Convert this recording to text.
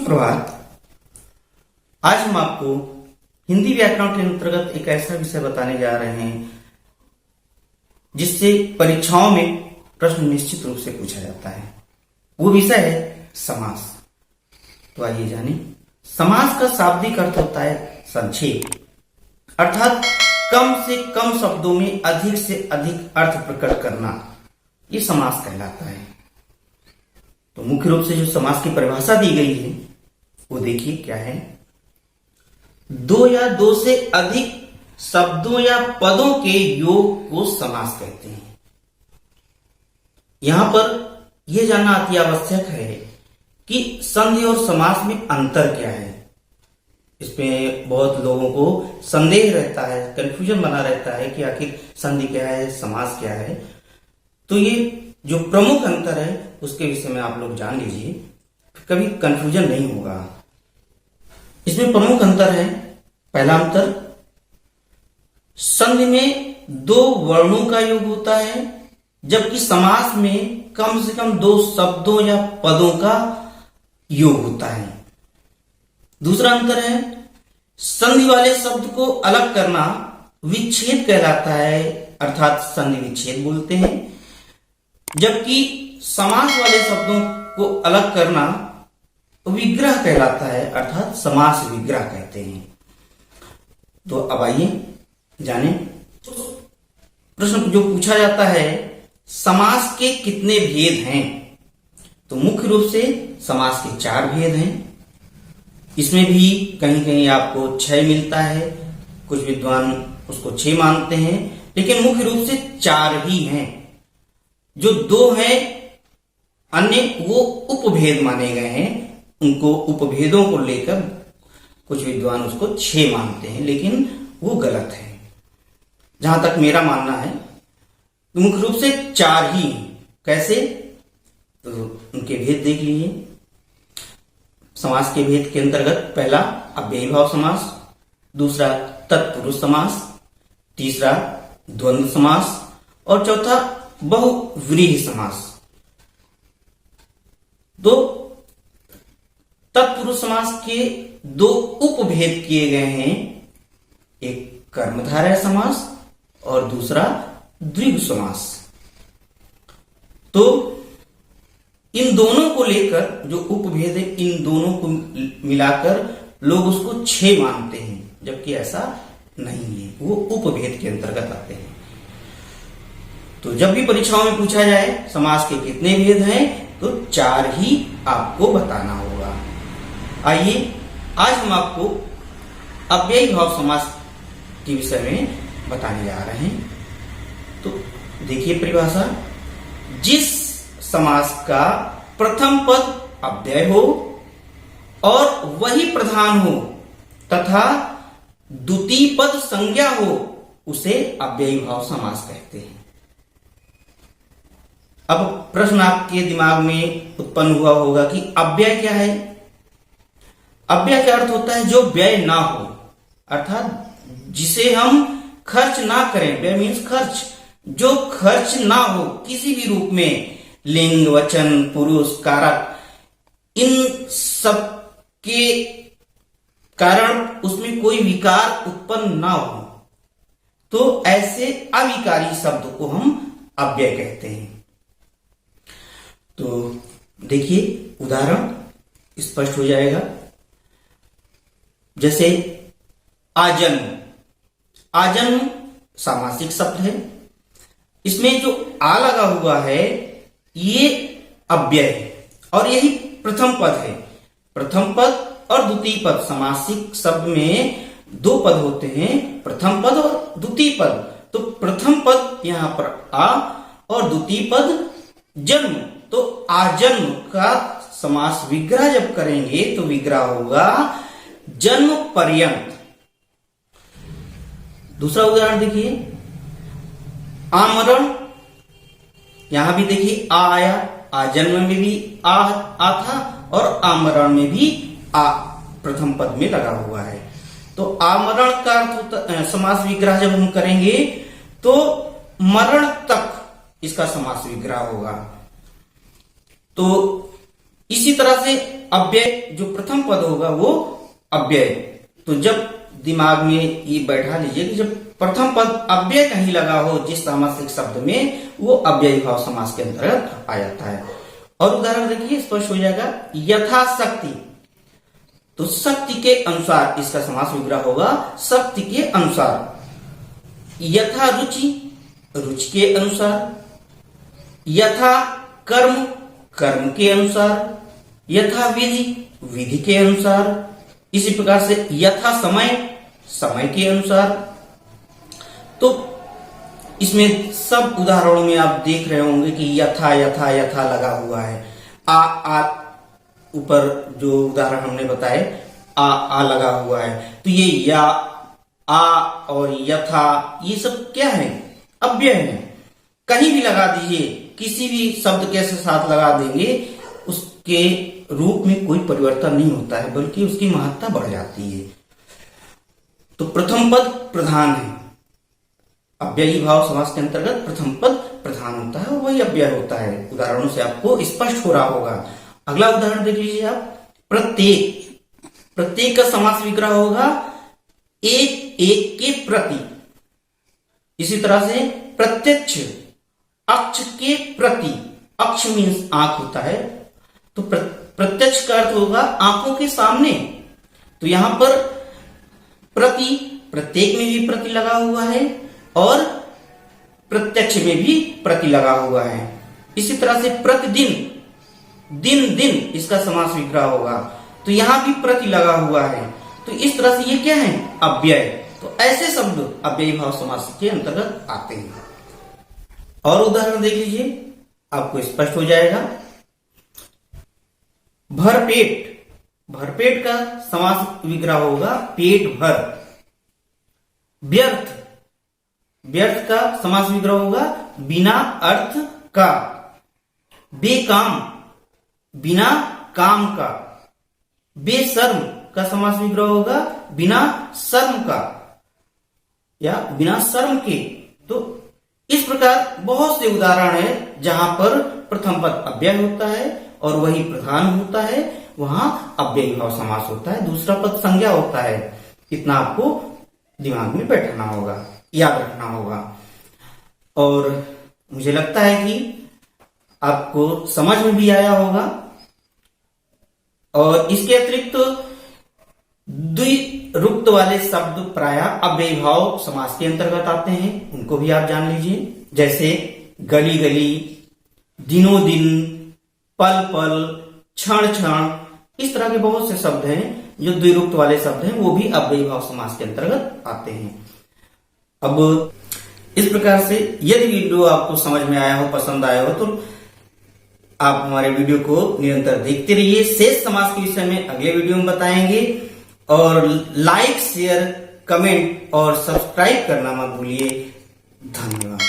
सुप्रभात। आज हम आपको हिंदी व्याकरण के अंतर्गत एक ऐसा विषय बताने जा रहे हैं जिससे परीक्षाओं में प्रश्न निश्चित रूप से पूछा जाता है। वो विषय है समास। तो आइए जानें। समास का शाब्दिक अर्थ होता है संक्षेप, अर्थात कम से कम शब्दों में अधिक से अधिक अर्थ प्रकट करना, ये समास कहलाता है। तो मुख्य रूप से जो समास की परिभाषा दी गई है वो देखिए क्या है। दो या दो से अधिक शब्दों या पदों के योग को समास कहते हैं। यहां पर यह जानना अति आवश्यक है कि संधि और समास में अंतर क्या है। इसमें बहुत लोगों को संदेह रहता है, कंफ्यूजन बना रहता है कि आखिर संधि क्या है, समास क्या है। तो ये जो प्रमुख अंतर है उसके विषय में आप लोग जान लीजिए, कभी कंफ्यूजन नहीं होगा। इसमें प्रमुख अंतर है, पहला अंतर, संधि में दो वर्णों का योग होता है, जबकि समास में कम से कम दो शब्दों या पदों का योग होता है। दूसरा अंतर है, संधि वाले शब्द को अलग करना विच्छेद कहलाता है, अर्थात संधि विच्छेद बोलते हैं, जबकि समास वाले शब्दों को अलग करना विग्रह कहलाता है, अर्थात समास विग्रह कहते हैं। तो अब आइए जाने। प्रश्न जो पूछा जाता है, समास के कितने भेद हैं? तो मुख्य रूप से समास के 4 भेद हैं। इसमें भी कहीं कहीं आपको 6 मिलता है, कुछ विद्वान उसको 6 मानते हैं, लेकिन मुख्य रूप से 4 ही हैं। जो 2 हैं अन्य वो उपभेद माने गए हैं। उनको उपभेदों को लेकर कुछ विद्वान उसको 6 मानते हैं, लेकिन वो गलत है। जहां तक मेरा मानना है मुख्य रूप से 4 ही हैं। कैसे? तो उनके भेद देख लीजिए। समास के भेद के अंतर्गत पहला अव्ययीभाव समास, दूसरा तत्पुरुष समास, तीसरा द्वंद्व समास और चौथा बहुव्रीहि समास। तो तत्पुरुष समास के 2 उपभेद किए गए हैं, एक कर्मधारय समास और दूसरा द्विगु समास। तो इन दोनों को लेकर जो उपभेद है, इन दोनों को मिलाकर लोग उसको 6 मानते हैं, जबकि ऐसा नहीं है, वो उपभेद के अंतर्गत आते हैं। तो जब भी परीक्षाओं में पूछा जाए समास के कितने भेद हैं, तो 4 ही आपको बताना होगा। आइए आज हम आपको अव्ययीभाव समास के विषय में बताने जा रहे हैं। तो देखिए परिभाषा, जिस समास का प्रथम पद अव्यय हो और वही प्रधान हो तथा द्वितीय पद संज्ञा हो, उसे अव्ययीभाव समास कहते हैं। अब प्रश्न आपके दिमाग में उत्पन्न हुआ होगा कि अव्यय क्या है? अव्यय का अर्थ होता है जो व्यय ना हो, अर्थात जिसे हम खर्च ना करें। व्यय मीन्स खर्च, जो खर्च ना हो किसी भी रूप में, लिंग, वचन, पुरुष, कारक, इन सब के कारण उसमें कोई विकार उत्पन्न ना हो, तो ऐसे अविकारी शब्द को हम अव्यय कहते हैं। तो देखिए उदाहरण स्पष्ट हो जाएगा। जैसे आजन्म, आजन्म सामासिक शब्द है। इसमें जो आ लगा हुआ है ये अव्यय है और यही प्रथम पद है। प्रथम पद और द्वितीय पद, सामासिक शब्द में 2 पद होते हैं, प्रथम पद और द्वितीय पद। तो प्रथम पद यहां पर आ और द्वितीय पद जन्म। तो आजन्म का समास विग्रह जब करेंगे तो विग्रह होगा जन्म पर्यंत। दूसरा उदाहरण देखिए, आमरण। यहां भी देखिए आ आया, आजन्म में भी आ था और आमरण में भी आ प्रथम पद में लगा हुआ है। तो आमरण का अर्थ समास विग्रह जब हम करेंगे तो मरण तक इसका समास विग्रह होगा। तो इसी तरह से अव्यय जो प्रथम पद होगा वो अव्यय। तो जब दिमाग में ये बैठा लीजिए कि जब प्रथम पद अव्यय कहीं लगा हो जिस सामासिक शब्द में, वो अव्ययी भाव समास के अंतर्गत आ जाता है। और उदाहरण देखिए, स्पष्ट हो जाएगा। यथाशक्ति, तो शक्ति के अनुसार इसका समास विग्रह होगा, शक्ति के अनुसार। यथा रुचि, रुचि के अनुसार। यथा कर्म, कर्म के अनुसार। यथा विधि, विधि के अनुसार। इसी प्रकार से यथा समय, समय के अनुसार। तो इसमें सब उदाहरणों में आप देख रहे होंगे कि यथा यथा यथा लगा हुआ है। आ ऊपर जो उदाहरण हमने बताए आ लगा हुआ है। तो ये या, आ और यथा, ये सब क्या है? अव्यय है। कहीं भी लगा दीजिए, किसी भी शब्द के साथ लगा देंगे, उसके रूप में कोई परिवर्तन नहीं होता है, बल्कि उसकी महत्ता बढ़ जाती है। तो प्रथम पद प्रधान है। अव्ययी भाव समास के अंतर्गत प्रथम पद प्रधान होता है और वही अव्यय होता है। उदाहरणों से आपको स्पष्ट हो रहा होगा। अगला उदाहरण देख लीजिए आप। प्रत्येक, प्रत्येक का समास विग्रह होगा एक, एक के प्रति। इसी तरह से प्रत्यक्ष, अक्ष के प्रति। अक्ष मीन्स आंख होता है, तो प्रत्यक्ष का अर्थ होगा आंखों के सामने। तो यहां पर प्रति, प्रत्येक में भी प्रति लगा हुआ है और प्रत्यक्ष में भी प्रति लगा हुआ है। इसी तरह से प्रतिदिन, दिन दिन इसका समास विग्रह होगा, तो यहां भी प्रति लगा हुआ है। तो इस तरह से ये क्या है? अव्यय। तो ऐसे शब्द अव्ययी भाव समास के अंतर्गत आते हैं। और उदाहरण देख लीजिए, आपको स्पष्ट हो जाएगा। भरपेट, भरपेट का समास विग्रह होगा पेट भर। व्यर्थ, व्यर्थ का समास विग्रह होगा बिना अर्थ का। बेकाम, बिना काम का। बेशर्म का समास विग्रह होगा बिना शर्म का या बिना शर्म के। तो इस प्रकार बहुत से उदाहरण है जहां पर प्रथम पद अव्यय होता है और वही प्रधान होता है, वहां अव्ययी भाव समास होता है, दूसरा पद संज्ञा होता है। इतना आपको दिमाग में बैठाना होगा, याद रखना होगा। और मुझे लगता है कि आपको समझ में भी आया होगा। और इसके अतिरिक्त द्विरुक्त वाले शब्द प्रायः अव्ययी भाव समास के अंतर्गत आते हैं, उनको भी आप जान लीजिए। जैसे गली गली, दिनों दिन, पल पल, क्षण क्षण, इस तरह के बहुत से शब्द हैं जो द्विरुक्त वाले शब्द हैं, वो भी अव्ययी भाव समास के अंतर्गत आते हैं। अब इस प्रकार से यदि वीडियो आपको समझ में आया हो, पसंद आया हो, तो आप हमारे वीडियो को निरंतर देखते रहिए। शेष समास के विषय में अगले वीडियो में बताएंगे। और लाइक, शेयर, कमेंट और सब्सक्राइब करना मत भूलिए। धन्यवाद।